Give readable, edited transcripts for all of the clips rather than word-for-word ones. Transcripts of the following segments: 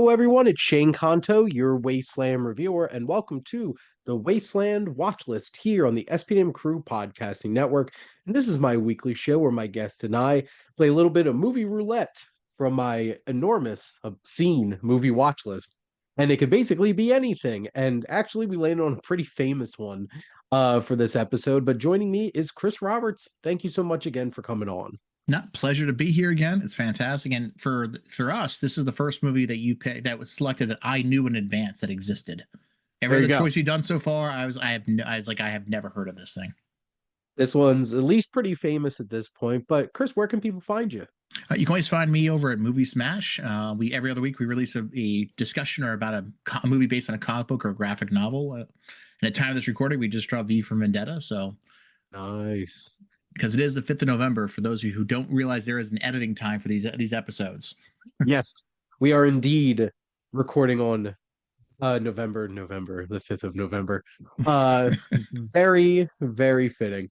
Hello, everyone. It's Shane Kanto, your Wasteland reviewer, and welcome to the Wasteland Watchlist here on the SPM Crew Podcasting Network. And this is my weekly show where my guest and I play a little bit of movie roulette from my enormous, obscene movie watch list. And it could basically be anything. And actually, we landed on a pretty famous one for this episode. But joining me is Chris Roberts. Thank you so much again for coming on. No, pleasure to be here again. It's fantastic, and for us, this is the first movie that you picked that was selected that I knew in advance that existed. Every There you other go. choice we've done so far, I was like, I have never heard of this thing. This one's at least pretty famous at this point. But Chris, where can people find you? You can always find me over at Movie Smash. We every other week we release a discussion or about a movie based on a comic book or a graphic novel. And at the time of this recording, we just dropped V for Vendetta. So Nice. because it is the 5th of November, for those of you who don't realize there is an editing time for these episodes. Yes, we are indeed recording on November, the 5th of November. Uh very, very fitting.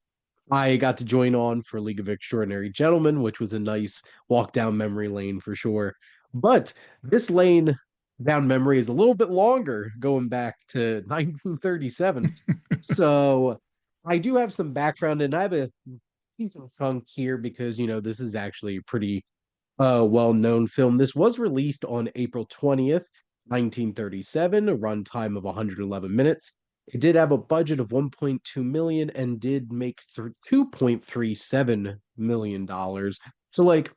I got to join on for League of Extraordinary Gentlemen, which was a nice walk down memory lane for sure. But this lane down memory is a little bit longer, going back to 1937. So I do have some background, and I have a decent chunk here because this is actually a pretty well-known film. This was released on April 20th, 1937, a runtime of 111 minutes. It did have a budget of 1.2 million and did make 2.37 million dollars. So like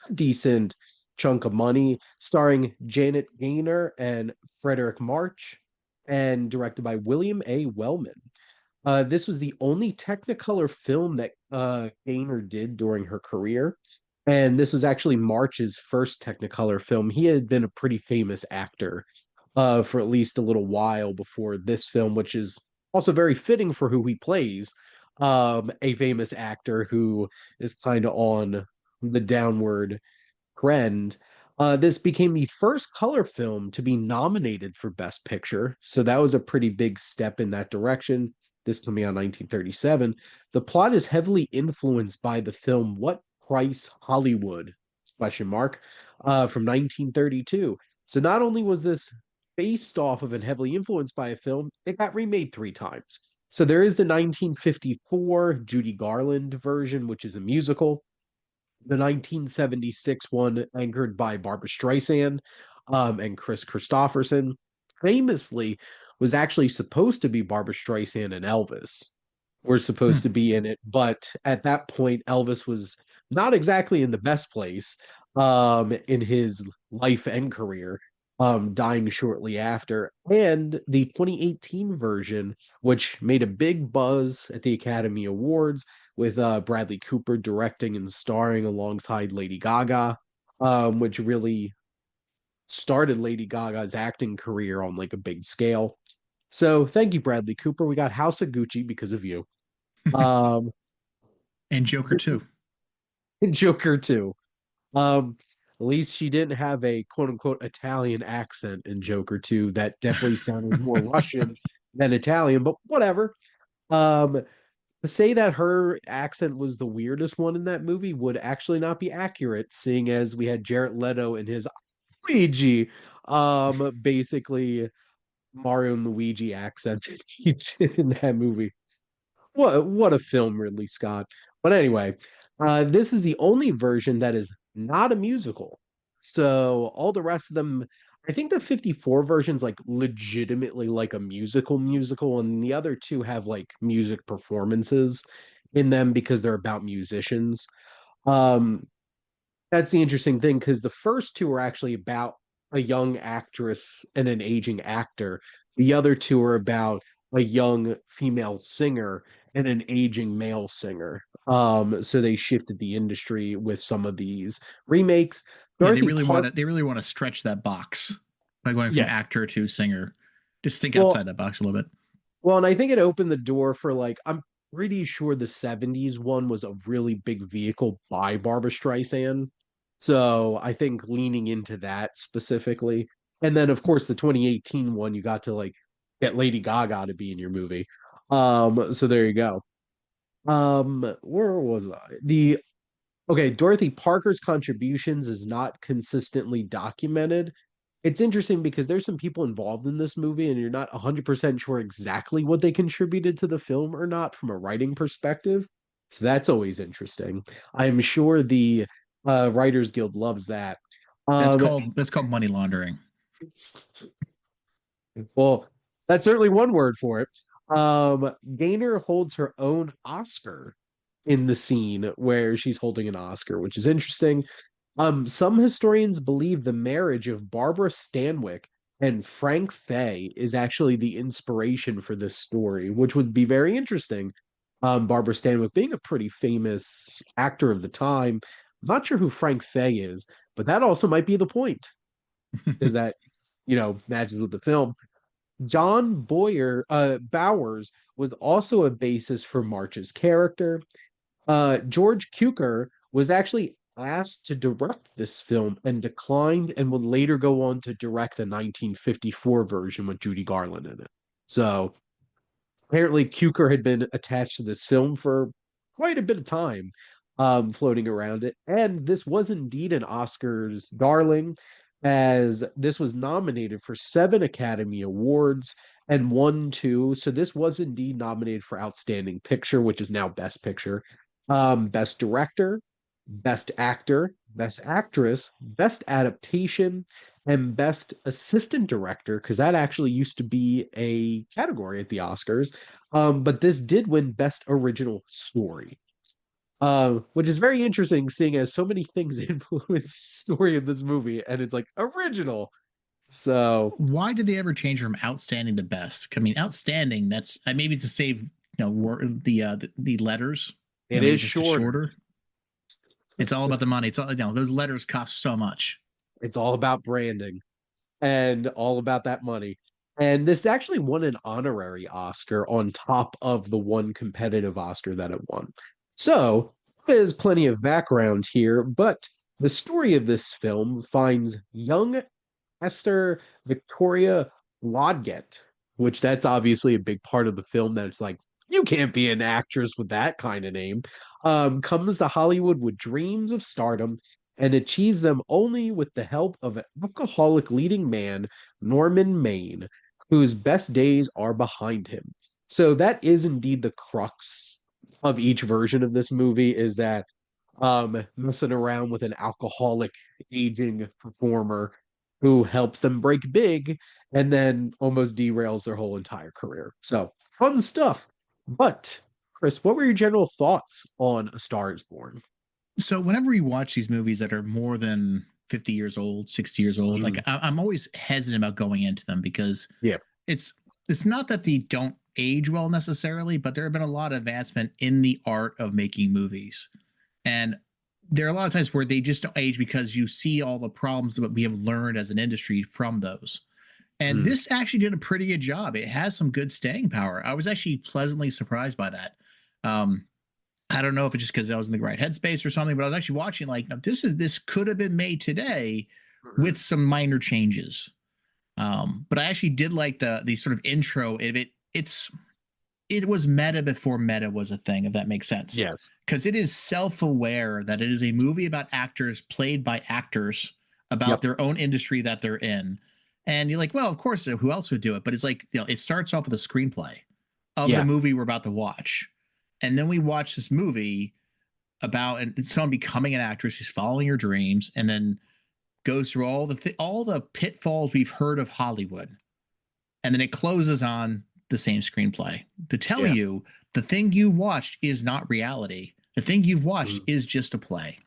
a decent chunk of money, starring Janet Gaynor and Frederick March, and directed by William A. Wellman. This was the only Technicolor film that Gaynor did during her career. And this was actually March's first Technicolor film. He had been a pretty famous actor for at least a little while before this film, which is also very fitting for who he plays. A famous actor who is kind of on the downward trend. This became the first color film to be nominated for Best Picture. So that was a pretty big step in that direction. This coming out 1937. The plot is heavily influenced by the film What Price Hollywood? Question mark from 1932. So not only was this based off of and heavily influenced by a film, it got remade three times. So there is the 1954 Judy Garland version, which is a musical, the 1976 one anchored by Barbara Streisand and Chris Christopherson, famously was actually supposed to be Barbara Streisand and Elvis were supposed to be in it, but at that point Elvis was not exactly in the best place in his life and career, dying shortly after. And the 2018 version, which made a big buzz at the Academy Awards, with Bradley Cooper directing and starring alongside Lady Gaga, which really started Lady Gaga's acting career on like a big scale. So thank you, Bradley Cooper. We got House of Gucci because of you. Um, And Joker this is too. Joker too. At least she didn't have a quote unquote Italian accent in Joker 2. That definitely sounded more Russian than Italian, but whatever. Um, to say that her accent was the weirdest one in that movie would actually not be accurate, seeing as we had Jared Leto in his Luigi, basically Mario and Luigi accent in that movie. What a film, Ridley Scott. But anyway, this is the only version that is not a musical. So all the rest of them, I think the 54 version's like legitimately like a musical, and the other two have like music performances in them because they're about musicians. Um, that's the interesting thing because the first two are actually about a young actress and an aging actor. The other two are about a young female singer and an aging male singer. So they shifted the industry with some of these remakes. Yeah, Dorothy Park, they really want to stretch that box by going from yeah. actor to singer. Just think Well, outside that box a little bit. well, and I think it opened the door for like I'm pretty sure the 70s one was a really big vehicle by Barbara Streisand. So I think leaning into that specifically. And then of course the 2018 one you got to like get Lady Gaga to be in your movie. So there you go. Where was I? The Okay, Dorothy Parker's contributions is not consistently documented. it's interesting because there's some people involved in this movie, and you're not 100% sure exactly what they contributed to the film or not from a writing perspective. So that's always interesting. I'm sure the Writers Guild loves that. Um, That's called money laundering. well, that's certainly one word for it. Gaynor holds her own Oscar in the scene where she's holding an Oscar, which is interesting. Some historians believe the marriage of Barbara Stanwyck and Frank Fay is actually the inspiration for this story, which would be very interesting. Barbara Stanwyck being a pretty famous actor of the time. I'm not sure who Frank Fay is, but that also might be the point, is that, matches with the film. John Bowers was also a basis for March's character. George Cukor was actually asked to direct this film and declined, and would later go on to direct the 1954 version with Judy Garland in it. So apparently Cukor had been attached to this film for quite a bit of time, floating around it. And this was indeed an Oscars darling, as this was nominated for 7 Academy Awards and won 2. So this was indeed nominated for Outstanding Picture, which is now Best Picture, Best Director, Best Actor, Best Actress, Best Adaptation, and Best Assistant Director, because that actually used to be a category at the Oscars. But this did win Best Original Story, which is very interesting, seeing as so many things influence the story of this movie, and it's like original. So Why did they ever change from outstanding to best? I mean, outstanding, that's maybe to save the letters, it maybe is just a shorter. shorter. It's all about the money. It's all those letters cost so much. It's all about branding and all about that money. And this actually won an honorary Oscar on top of the one competitive Oscar that it won. So there's plenty of background here, but the story of this film finds young Esther Victoria Lodgett, which that's obviously a big part of the film, that it's like, you can't be an actress with that kind of name, comes to Hollywood with dreams of stardom and achieves them only with the help of an alcoholic leading man, Norman Maine, whose best days are behind him. So that is indeed the crux of each version of this movie, is that messing around with an alcoholic aging performer who helps them break big and then almost derails their whole entire career. So fun stuff. But Chris, what were your general thoughts on A Star Is Born? So whenever you watch these movies that are more than 50 years old, 60 years old, like Mm, I'm always hesitant about going into them because yeah. it's it's not that they don't age well necessarily, but there have been a lot of advancement in the art of making movies. And there are a lot of times where they just don't age because you see all the problems that we have learned as an industry from those. And Mm, this actually did a pretty good job. It has some good staying power. I was actually pleasantly surprised by that. Um, I don't know if it's just because I was in the right headspace or something, but I was actually watching like, now, this could have been made today mm, with some minor changes. But I actually did like the sort of intro of it. It was meta before meta was a thing, if that makes sense. yes. Because it is self-aware that it is a movie about actors played by actors about Yep. their own industry that they're in. And you're like, well, of course, who else would do it? But it's like, it starts off with a screenplay of the Yeah. movie we're about to watch. And then we watch this movie about someone becoming an actress who's following her dreams, and then goes through all the pitfalls we've heard of Hollywood, and then it closes on the same screenplay to tell Yeah. you the thing you watched is not reality. The thing you've watched Mm. is just a play.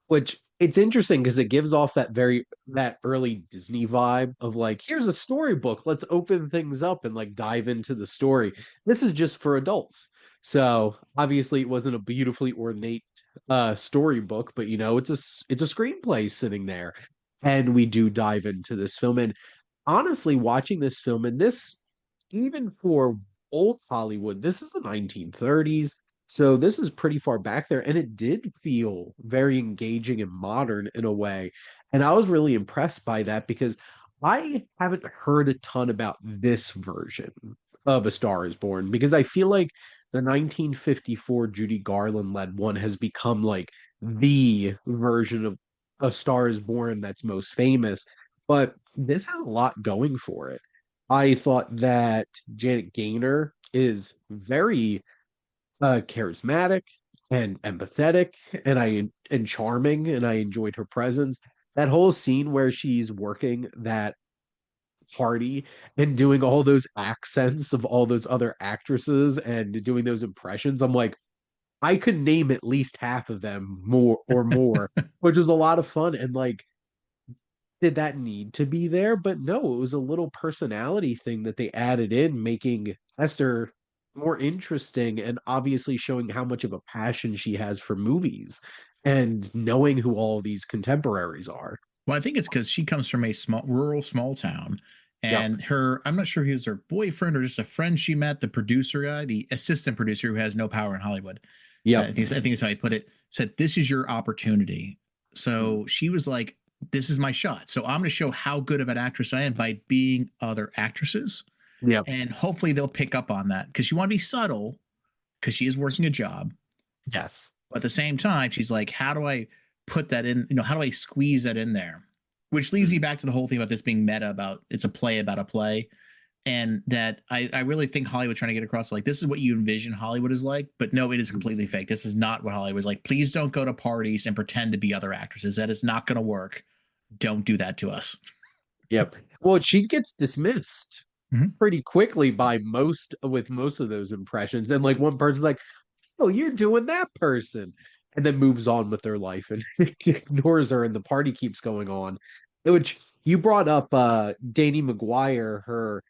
Which it's interesting because it gives off that early Disney vibe of like, here's a storybook, let's open things up and like dive into the story. This is just for adults. So obviously it wasn't a beautifully ornate storybook, but it's a screenplay sitting there. And we do dive into this film. And honestly, watching this film, and this, even for old Hollywood, this is the 1930s. So this is pretty far back there. And it did feel very engaging and modern in a way. And I was really impressed by that because I haven't heard a ton about this version of A Star Is Born, because I feel like the 1954 Judy Garland led one has become like the version of A Star Is Born that's most famous. but this has a lot going for it. I thought that Janet Gaynor is very charismatic and empathetic, and charming, and I enjoyed her presence. That whole scene where she's working that party and doing all those accents of all those other actresses and doing those impressions, I'm like, I could name at least half of them more, which was a lot of fun. And like, did that need to be there? But no, it was a little personality thing that they added in, making Esther more interesting and obviously showing how much of a passion she has for movies and knowing who all these contemporaries are. Well, I think it's because she comes from a rural small town, Yep. and I'm not sure if he was her boyfriend or just a friend she met, the producer guy, the assistant producer who has no power in Hollywood. Yep. I think is how he put it. Said, "This is your opportunity." Mm. So she was like, "This is my shot. So I'm going to show how good of an actress I am by being other actresses, Yep. and hopefully they'll pick up on that because you want to be subtle because she is working a job, Yes. but at the same time, she's like, how do I put that in? You know, how do I squeeze that in there?" Which leads me Mm. back to the whole thing about this being meta about it's a play about a play. And that I really think Hollywood's trying to get across like this is what you envision Hollywood is like, but no, it is completely fake. This is not what Hollywood is like. Please don't go to parties and pretend to be other actresses. That is not going to work. Don't do that to us. Yep. Well, she gets dismissed Mm-hmm. pretty quickly by most of those impressions. And like one person's like, oh, you're doing that person. And then moves on with their life and ignores her, and the party keeps going on. Which you brought up Danny McGuire, her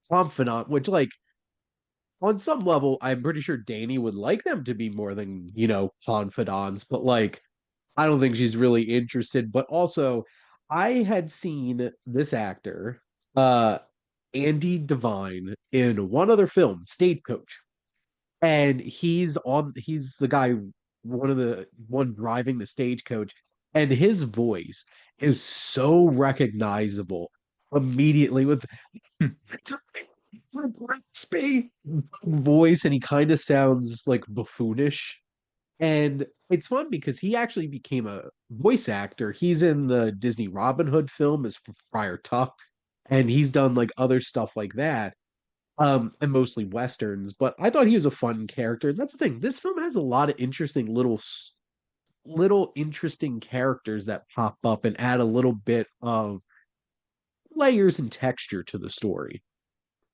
confidant, which like on some level, I'm pretty sure Danny would like them to be more than, confidants, but like I don't think she's really interested. But also, I had seen this actor, uh Andy Devine, in one other film, Stagecoach, and he's the guy, one driving the stagecoach, and his voice is so recognizable immediately with raspy voice, and he kind of sounds like buffoonish. And it's fun because he actually became a voice actor. He's in the Disney Robin Hood film as Friar Tuck, and he's done like other stuff like that, and mostly westerns. But I thought he was a fun character. That's the thing. This film has a lot of interesting little interesting characters that pop up and add a little bit of layers and texture to the story.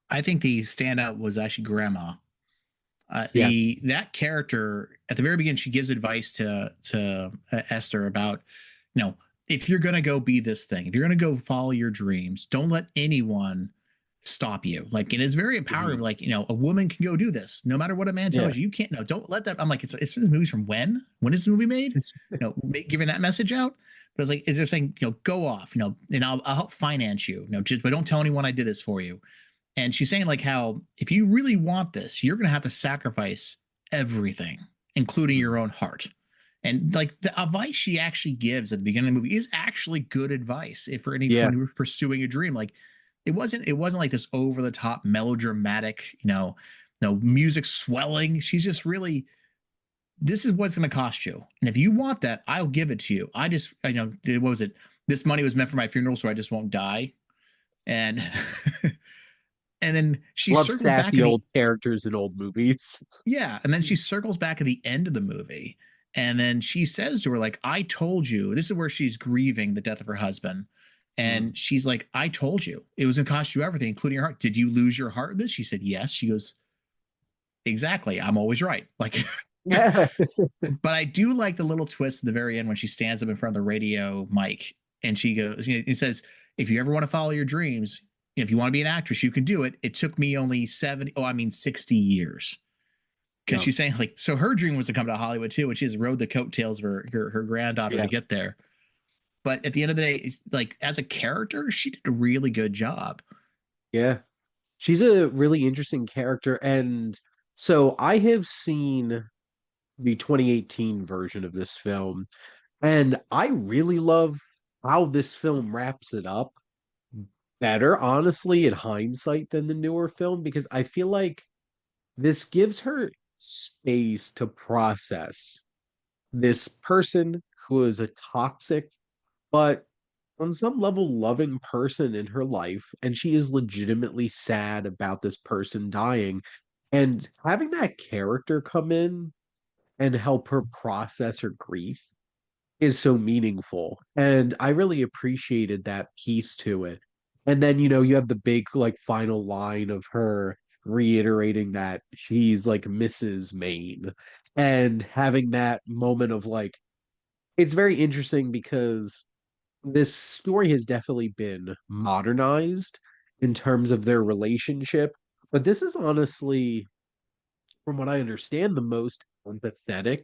I think the standout was actually Grandma. Yes. The that character at the very beginning, she gives advice to Esther about, you know, if you're gonna go be this thing, if you're gonna go follow your dreams, don't let anyone stop you. Like, and it's very empowering. Mhm. Like, you know, a woman can go do this, no matter what a man Yeah. tells you. You can't. No, don't let that. I'm like, it's this movie's from when? When is the movie made? You know, giving that message out. But it's like they're saying, you know, go off, you know, and I'll help finance you, you know, just but don't tell anyone I did this for you. And she's saying like how if you really want this, you're going to have to sacrifice everything, including your Mhm. own heart. And like the advice she actually gives at the beginning of the movie is actually good advice if for anyone Yeah. who's pursuing a dream. Like it wasn't like this over the top melodramatic, music swelling. She's just really this is what's going to cost you. And if you want that, I'll give it to you. What was it? This money was meant for my funeral, so I just won't die. And and then she Love circles back sassy at the old characters in old movies. yeah, and then she circles back at the end of the movie, and then she says to her like, "I told you." This is where she's grieving the death of her husband, Mm. and she's like, "I told you it was gonna cost you everything, including your heart. Did you lose your heart in this?" She said, "Yes." She goes, "Exactly. I'm always right." Like, Yeah. but I do like the little twist at the very end when she stands up in front of the radio mic and she goes, it says, "If you ever want to follow your dreams, if you want to be an actress, you can do it. It took me only 60 years." Because Yeah. she's saying like, so her dream was to come to Hollywood too, which is rode the coattails of her granddaughter to Yeah. get there. But at the end of the day, it's like as a character, she did a really good job. Yeah. She's a really interesting character. And so I have seen the 2018 version of this film, and I really love how this film wraps it up better, honestly, in hindsight, than the newer film, because I feel like this gives her space to process this person who is a toxic but on some level loving person in her life, and she is legitimately sad about this person dying. And having that character come in and help her process her grief is so meaningful. And I really appreciated that piece to it. And then, you have the big, like, final line of her reiterating that she's like Mrs. Maine and having that moment of like, it's very interesting because this story has definitely been modernized in terms of their relationship. But this is honestly, from what I understand, the most empathetic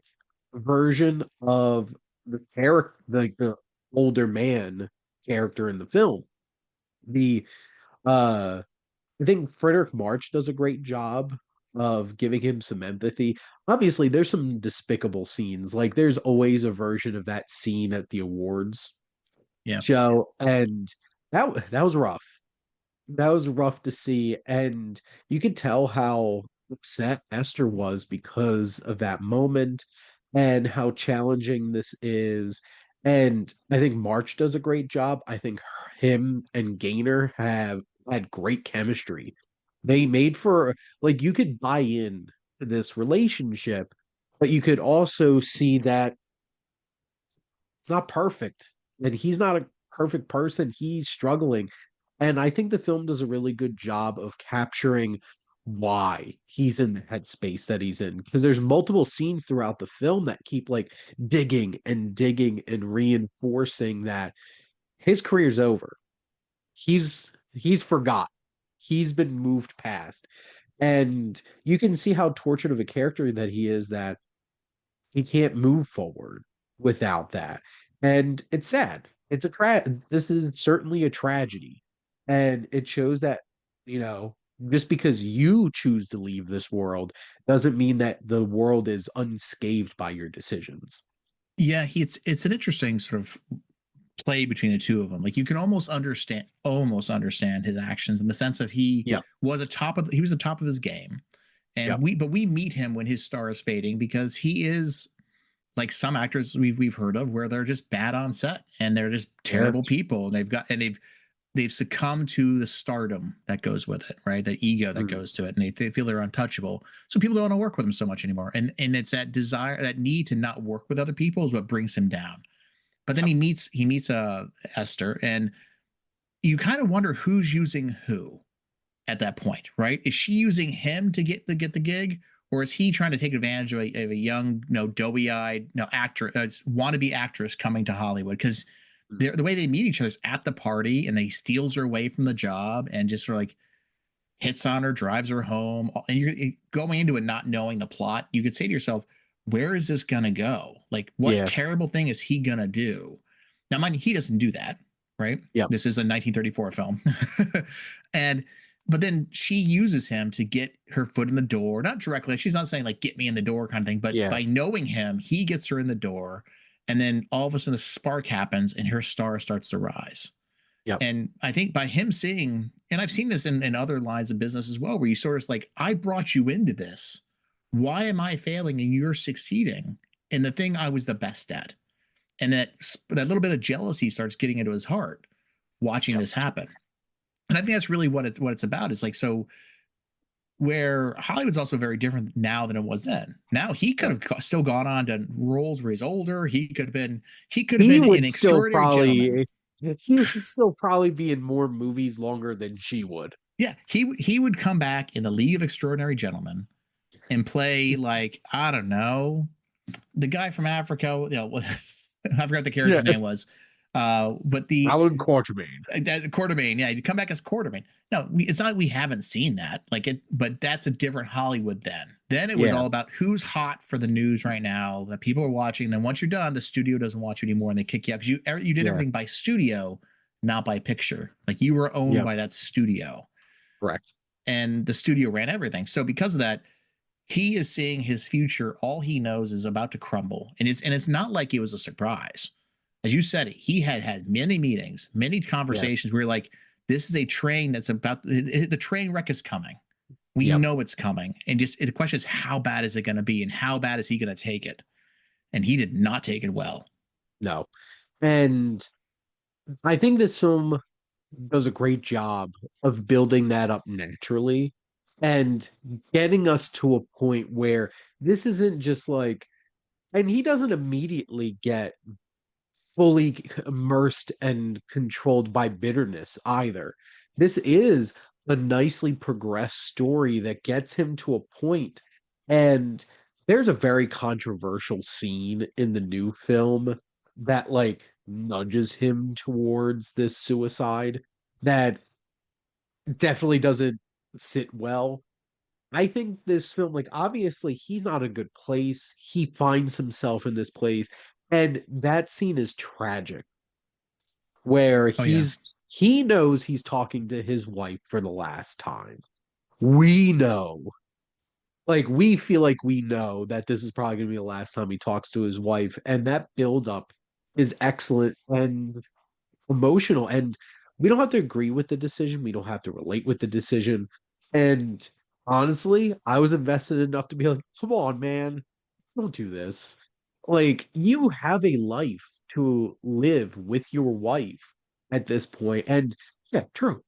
version of the character, the older man character in the film. The I think Frederick March does a great job of giving him some empathy. Obviously, there's some despicable scenes. Like there's always a version of that scene at the awards Yeah. show, and that was rough. That was rough to see, and you could tell how upset Esther was because of that moment and how challenging this is. And I think March does a great job. I think him and Gaynor have had great chemistry. They made for, like, you could buy in to this relationship, but you could also see that it's not perfect. And he's not a perfect person. He's struggling. And I think the film does a really good job of capturing why he's in the headspace that he's in. Because there's multiple scenes throughout the film that keep like digging and reinforcing that his career's over. He's forgot. He's been moved past. And you can see how tortured of a character that he is, that he can't move forward without that. And it's sad. This is certainly a tragedy. And it shows that, you know, just because you choose to leave this world doesn't mean that the world is unscathed by your decisions. Yeah, it's an interesting sort of play between the two of them. Like you can almost understand his actions in the sense of Yep. he was the top of his game. And Yep. we meet him when his star is fading because he is like some actors we've heard of where they're just bad on set and they're just Yeah. terrible people and they've succumbed to the stardom that goes with it, right? The ego that Mm. goes to it, and they feel they're untouchable. So people don't want to work with them so much anymore. And it's that desire, that need to not work with other people is what brings him down. But then Yep. he meets Esther, and you kind of wonder who's using who at that point, right? Is she using him to get the gig, or is he trying to take advantage of a young, doughy-eyed, actress, wannabe actress coming to Hollywood? Because Mm. the way they meet each other is at the party, and they steals her away from the job, and just sort of like hits on her, drives her home, and you're going into it not knowing the plot. You could say to yourself, "Where is this gonna go? Like, what Yeah. terrible thing is he gonna do?" Now, mind you, he doesn't do that, right? Yep. This is a 1934 film, and but then she uses him to get her foot in the door. Not directly; she's not saying like "get me in the door" kind of thing, but Yeah. by knowing him, he gets her in the door, and then all of a sudden, a spark happens, and her star starts to rise. Yep. And I think by him seeing, and I've seen this in other lines of business as well, where you sort of like, I brought you into this. Why am I failing and you're succeeding in the thing I was the best at? And that little bit of jealousy starts getting into his heart watching Yep. this happen. And I think that's really what it's about. Is like, so where Hollywood's also very different now than it was then. Now he could Yep. have still gone on to roles where he's older. He could have been He an would still extraordinary gentleman. probably he would still probably be in more movies longer than she would. Yeah, he would come back in the League of Extraordinary Gentlemen and play like, I don't know, the guy from Africa. I forgot what the Yeah. character's name was. But the Alan Quatermain. Quartermain, yeah, he'd come back as Quartermain. No, it's not like we haven't seen that. Like it, but that's a different Hollywood then. Then it was Yeah. all about who's hot for the news right now that people are watching. Then once you're done, the studio doesn't watch you anymore and they kick you out because you did Yeah. everything by studio, not by picture. Like you were owned Yep. by that studio Correct. and the studio ran everything. So because of that, he is seeing his future. All he knows is about to crumble, and it's not like it was a surprise. As you said, he had many meetings, many Yes. conversations where you're like, this is a train that's about the train wreck is coming. We Yep. know it's coming, and just the question is how bad is it going to be, and how bad is he going to take it? And he did not take it well. No. And I think this film does a great job of building that up naturally and getting us to a point where this isn't just like, and he doesn't immediately get fully immersed and controlled by bitterness either. This is a nicely progressed story that gets him to a point. And there's a very controversial scene in the new film that like nudges him towards this suicide that definitely doesn't sit well. I think this film, like, obviously, he's not a good place. He finds himself in this place, and that scene is tragic, where Oh yeah. he knows he's talking to his wife for the last time. We know, like, we feel like we know that this is probably going to be the last time he talks to his wife, and that buildup is excellent and emotional. And we don't have to agree with the decision. We don't have to relate with the decision. And honestly, I was invested enough to be like, come on, man, don't do this. Like, you have a life to live with your wife at this point. And yeah, true.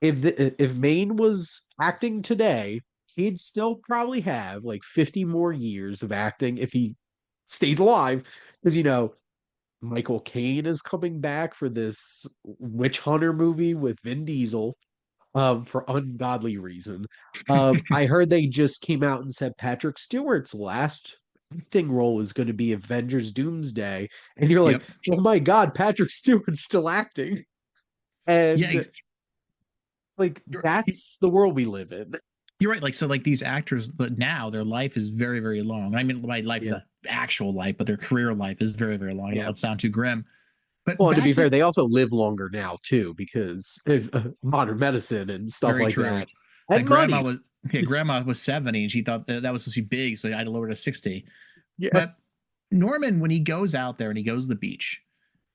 If Maine was acting today, he'd still probably have like 50 more years of acting if he stays alive. Because Michael Caine is coming back for this witch hunter movie with Vin Diesel, for ungodly reason. I heard they just came out and said Patrick Stewart's last acting role is going to be Avengers Doomsday, and you're like, Yep. oh my God, Patrick Stewart's still acting, Yeah. and like You're, that's the world we live in. you're right. Like so, like these actors now, their life is very, very long. I mean, my life is Yeah, an actual life, but their career life is very, very long. I know yeah. that sounds too grim, but Well, and to back be fair, to they also live longer now too because of modern medicine and stuff very like true. that, Like and money. grandma was 70 and she thought that was supposed to be big, so I had to lower it to 60. Yeah, But Norman, when he goes out there and he goes to the beach,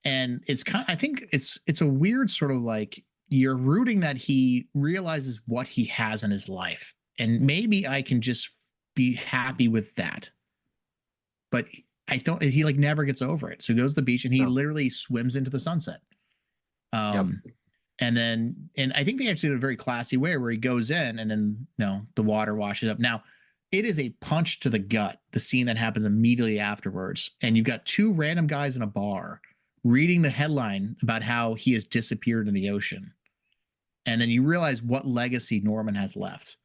and it's kind of, I think it's a weird sort of like you're rooting that he realizes what he has in his life, and maybe I can just be happy with that. But I don't. He like never gets over it. So he goes to the beach and he no, literally swims into the sunset. yep, Um, and I think they actually did a very classy way where he goes in and then the water washes up. Now it is a punch to the gut, the scene that happens immediately afterwards, and you've got two random guys in a bar reading the headline about how he has disappeared in the ocean, and then you realize what legacy Norman has left,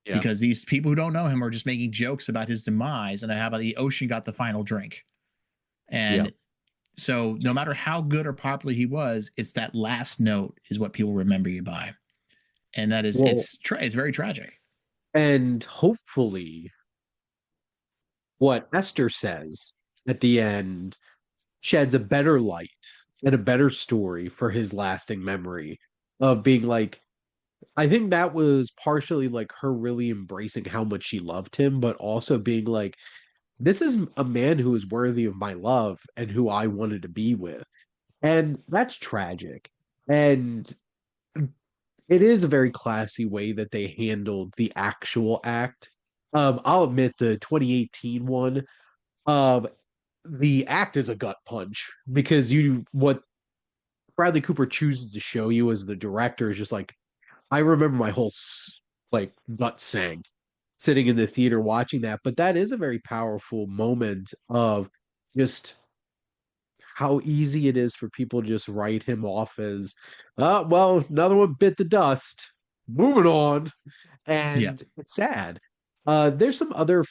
yeah, because these people who don't know him are just making jokes about his demise and how about the ocean got the final drink. yeah. And so no matter how good or popular he was, it's that last note is what people remember you by. And that is Well, it's very tragic. and hopefully, what Esther says at the end sheds a better light and a better story for his lasting memory of being like, I think that was partially like her really embracing how much she loved him, but also being like, this is a man who is worthy of my love and who I wanted to be with. And that's tragic. And it is a very classy way that they handled the actual act. I'll admit the 2018 one, um, the act is a gut punch because what Bradley Cooper chooses to show you as the director is just like, I remember my whole like gut sank sitting in the theater watching that. But that is a very powerful moment of just how easy it is for people to just write him off as, well, another one bit the dust. Moving on. Yeah. And it's sad. There's other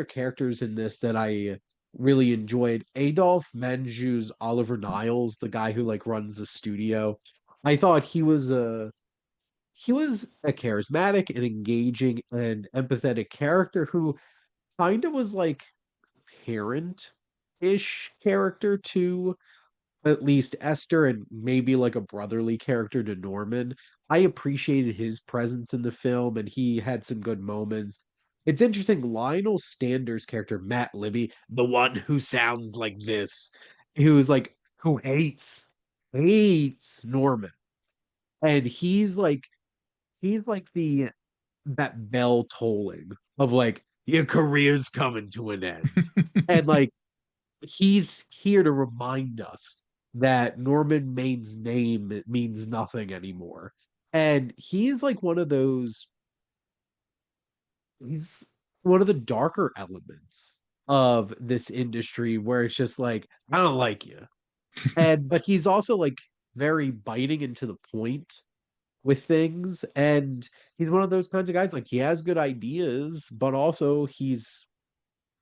characters in this that I really enjoyed. Adolph Menjou's Oliver Niles, the guy who like runs the studio. I thought he was a charismatic and engaging and empathetic character who kind of was like parent-ish character to at least Esther and maybe like a brotherly character to Norman. I appreciated his presence in the film and he had some good moments. It's interesting, Lionel Stander's character, Matt Libby, the one who sounds like this, who hates Norman. And he's like the that bell tolling of like your career's coming to an end. And like he's here to remind us that Norman Main's name means nothing anymore. And he's like one of those, he's one of the darker elements of this industry where it's just like, I don't like you. And but he's also like very biting and to the point with things. And he's one of those kinds of guys, like he has good ideas, but also he's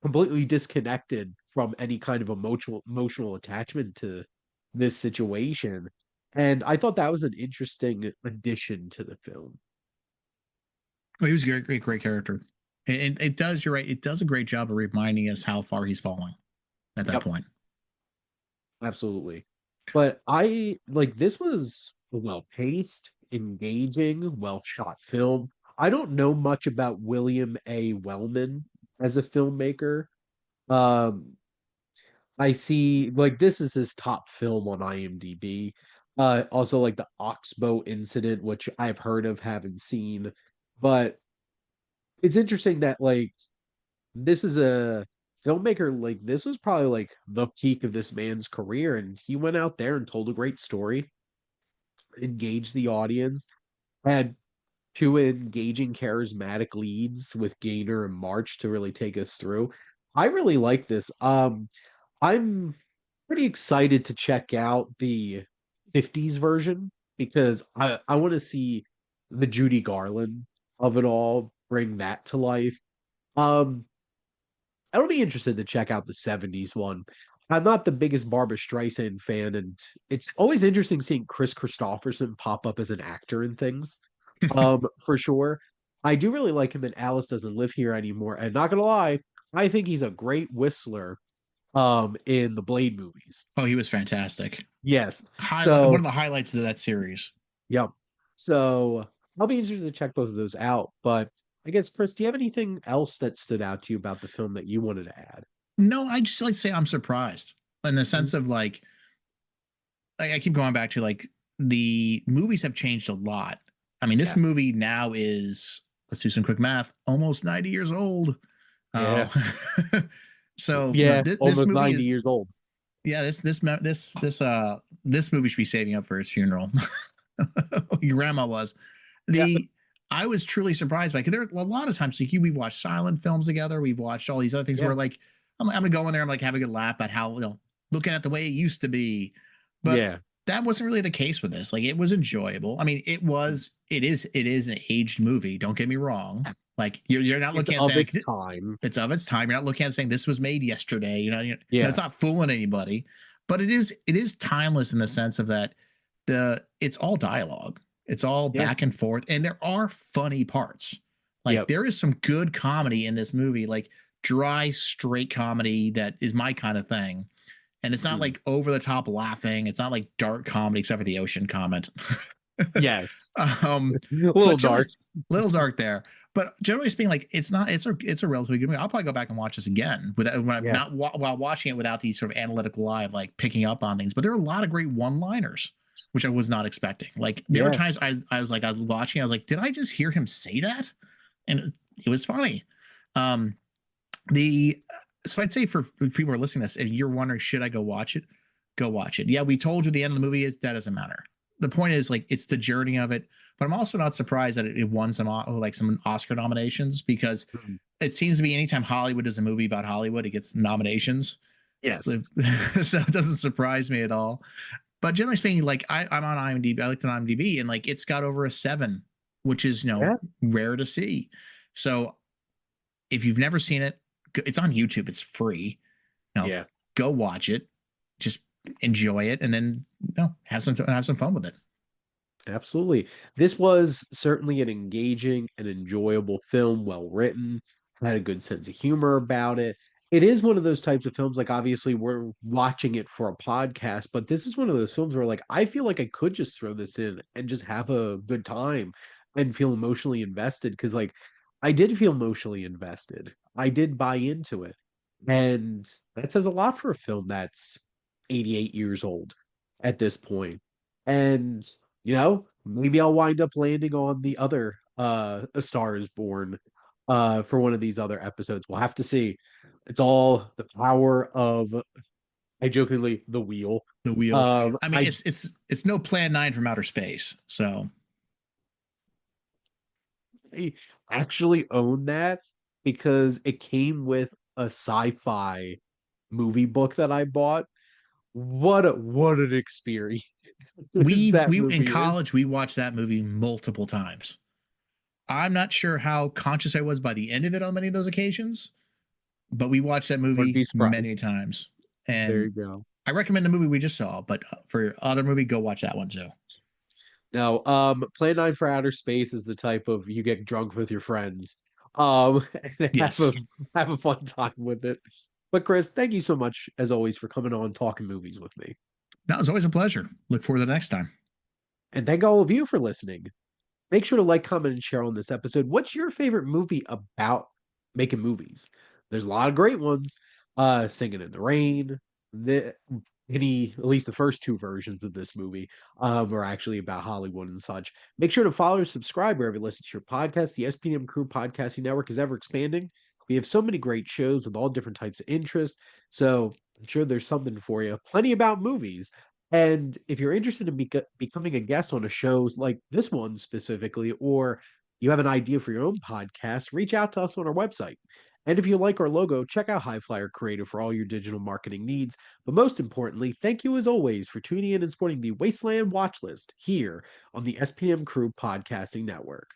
completely disconnected from any kind of emotional attachment to this situation. And I thought that was an interesting addition to the film. Well, he was a great character. And it does, you're right, it does a great job of reminding us how far he's falling at that Yep, point. absolutely. But I like this was a well paced, engaging, well shot film. I don't know much about William A. Wellman as a filmmaker. Um, I see like this is his top film on IMDb. Also like the Oxbow incident, which I've heard of, haven't seen. But it's interesting that like this is a filmmaker, like this was probably like the peak of this man's career, and he went out there and told a great story, engaged the audience, had two engaging, charismatic leads with Gaynor and March to really take us through. I really like this. I'm pretty excited to check out the 50s version because I want to see the Judy Garland of it all, bring that to life. Um, I'll be interested to check out the 70s one. I'm not the biggest Barbara Streisand fan, and it's always interesting seeing Chris Christopherson pop up as an actor in things. For sure. I do really like him in Alice Doesn't Live Here Anymore, and not gonna lie, I think he's a great whistler in the Blade movies. Oh, he was fantastic. Yes. Highlight one So, of the highlights of that series. yep. So I'll be interested to check both of those out. But I guess, Chris, do you have anything else that stood out to you about the film that you wanted to add? No, I just like to say I'm surprised in the Mhm. sense of like I keep going back to like the movies have changed a lot. I mean, this Yes. movie now is, let's do some quick math, almost 90 years old. Yeah. Oh, so no, Yeah. this Almost movie 90 is, years old. yeah, this movie should be saving up for his funeral. Your grandma was. Yeah. The I was truly surprised by because there are a lot of times like we've watched silent films together, we've watched all these other things Yeah. where like I'm gonna go in there, I'm like having a good laugh at how looking at the way it used to be, but Yeah. that wasn't really the case with this. Like it was enjoyable. I mean, it is an aged movie. Don't get me wrong. Like you're not It's looking at of saying its time. it's of its time. You're not looking at saying this was made yesterday. It's Yeah. not fooling anybody. But it is timeless in the sense of that it's all dialogue. It's all Yeah. back and forth, and there are funny parts. Like Yep. there is some good comedy in this movie, like dry, straight comedy that is my kind of thing. And it's not Mm. like over the top laughing. It's not like dark comedy, except for the ocean comment. Yes. um, A little but dark. generally, little dark there. But generally speaking, like it's not. It's a relatively good movie. I'll probably go back and watch this again without when I'm Yeah. not while watching it without the sort of analytical eye of like picking up on things. But there are a lot of great one-liners, which I was not expecting. Like there were Yeah. times I was watching, I was like, did I just hear him say that? And it was funny. Um, the so I'd say for people who are listening to this, if you're wondering, should I go watch it? Go watch it. Yeah, we told you the end of the movie is that doesn't matter. The point is like it's the journey of it. But I'm also not surprised that it won some Oscar nominations because Mm. it seems to be anytime Hollywood does a movie about Hollywood, it gets nominations. Yes. So, so it doesn't surprise me at all. But generally speaking, like I'm on IMDb, I looked on IMDb, and like it's got over a 7, which is Yeah. rare to see. So if you've never seen it, it's on YouTube. It's free. Yeah. Go watch it. Just enjoy it, and then have some fun with it. Absolutely. This was certainly an engaging and enjoyable film, well written, had a good sense of humor about it. It is one of those types of films, like obviously we're watching it for a podcast, but this is one of those films where like I feel like I could just throw this in and just have a good time and feel emotionally invested because like I did feel emotionally invested. I did buy into it. And that says a lot for a film that's 88 years old at this point. And maybe I'll wind up landing on the other A Star is Born for one of these other episodes. We'll have to see. It's all the power of I jokingly the wheel. The wheel. I mean, I it's no Plan 9 from outer space. So I actually own that because it came with a sci-fi movie book that I bought. What an experience that we in movie is. college we watched that movie multiple times. I'm not sure how conscious I was by the end of it on many of those occasions, but we watched that Wouldn't be movie surprised. many times. There And you go. I recommend the movie we just saw, but for other movie, go watch that one too. Now, Plan 9 for Outer Space is the type of you get drunk with your friends, and Yes. have a fun time with it. But Chris, thank you so much as always for coming on talking movies with me. That was always a pleasure. Look forward to the next time. And thank all of you for listening. Make sure to like, comment, and share on this episode. What's your favorite movie about making movies? There's a lot of great ones. Singing in the Rain. The at least the first two versions of this movie are actually about Hollywood and such. Make sure to follow or subscribe wherever you listen to your podcast. The SPM Crew Podcasting Network is ever expanding. We have so many great shows with all different types of interests. So I'm sure there's something for you. Plenty about movies. And if you're interested in becoming a guest on a show like this one specifically, or you have an idea for your own podcast, reach out to us on our website. And if you like our logo, check out High Flyer Creative for all your digital marketing needs. But most importantly, thank you as always for tuning in and supporting the Wasteland Watchlist here on the SPM Crew Podcasting Network.